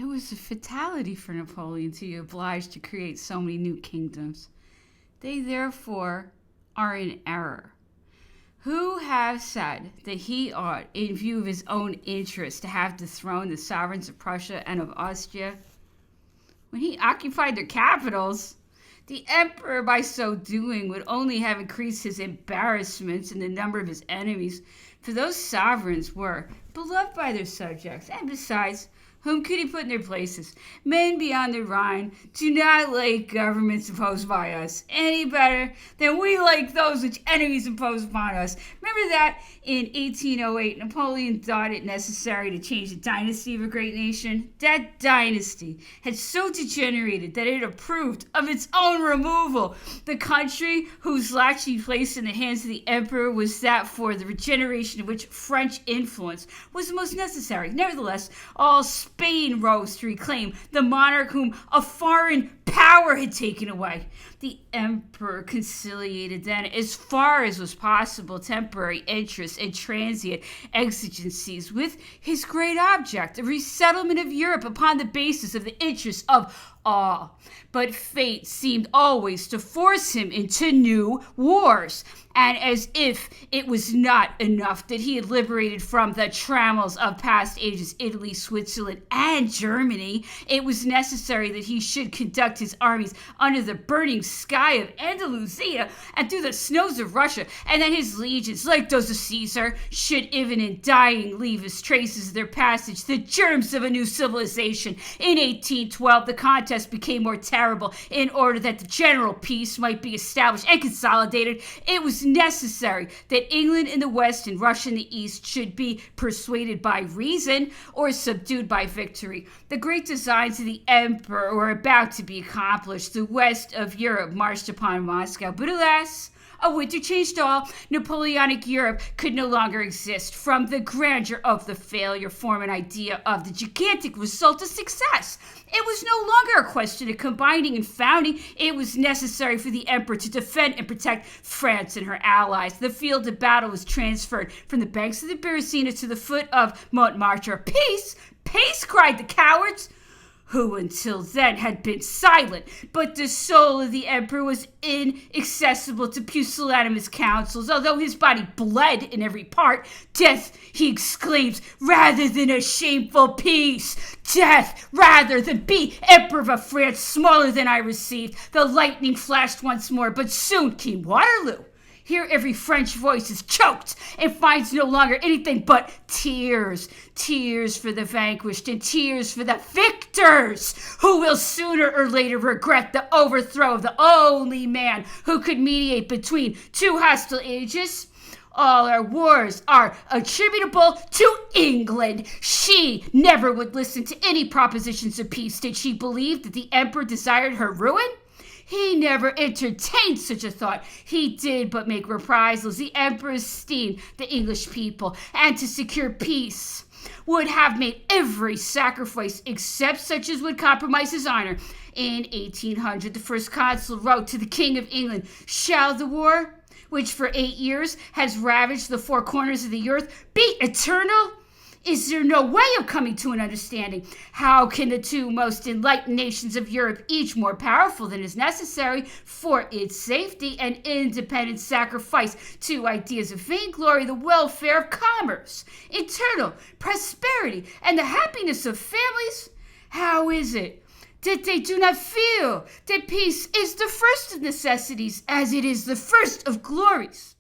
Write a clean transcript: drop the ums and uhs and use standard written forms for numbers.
It was a fatality for Napoleon to be obliged to create so many new kingdoms. They therefore are in error. Who have said that he ought, in view of his own interest, to have dethroned the sovereigns of Prussia and of Austria? When he occupied their capitals, the emperor, by so doing, would only have increased his embarrassments and the number of his enemies, for those sovereigns were beloved by their subjects, and besides, whom could he put in their places? Men beyond the Rhine do not like governments imposed by us any better than we like those which enemies impose upon us. Remember that in 1808, Napoleon thought it necessary to change the dynasty of a great nation? That dynasty had so degenerated that it approved of its own removal. The country whose lot should be placed in the hands of the emperor was that for the regeneration of which French influence was most necessary. Nevertheless, all Spain rose to reclaim the monarch whom a foreign power had taken away. The emperor conciliated then, as far as was possible, temporary interests and transient exigencies with his great object, a resettlement of Europe upon the basis of the interests of all. But fate seemed always to force him into new wars, and as if it was not enough that he had liberated from the trammels of past ages Italy, Switzerland, and Germany, it was necessary that he should conduct his armies under the burning sky of Andalusia and through the snows of Russia, and that his legions, like those of Caesar, should even in dying leave as traces of their passage the germs of a new civilization. In 1812, the contest became more terrible. In order that the general peace might be established and consolidated, it was necessary that England in the west and Russia in the east should be persuaded by reason or subdued by victory. The great designs of the emperor were about to be accomplished. The west of Europe marched upon Moscow, but alas, a winter changed all. Napoleonic Europe could no longer exist. From the grandeur of the failure, form an idea of the gigantic result of success. It was no longer a question of combining and founding. It was necessary for the emperor to defend and protect France and her allies. The field of battle was transferred from the banks of the Beresina to the foot of Montmartre. Peace! Peace! Cried the cowards, who until then had been silent. But the soul of the emperor was inaccessible to pusillanimous counsels. Although his body bled in every part, death, he exclaims, rather than a shameful peace. Death, rather than be emperor of a France smaller than I received. The lightning flashed once more, but soon came Waterloo. Here every French voice is choked and finds no longer anything but tears. Tears for the vanquished and tears for the victors, who will sooner or later regret the overthrow of the only man who could mediate between two hostile ages. All our wars are attributable to England. She never would listen to any propositions of peace. Did she believe that the emperor desired her ruin? He never entertained such a thought. He did but make reprisals. The emperor esteemed the English people, and to secure peace would have made every sacrifice except such as would compromise his honor. In 1800, the first consul wrote to the King of England, "Shall the war, which for 8 years has ravaged the four corners of the earth, be eternal? Is there no way of coming to an understanding? How can the two most enlightened nations of Europe, each more powerful than is necessary for its safety and independence, sacrifice to ideas of vainglory the welfare of commerce, internal prosperity, and the happiness of families? How is it that they do not feel that peace is the first of necessities, as it is the first of glories?"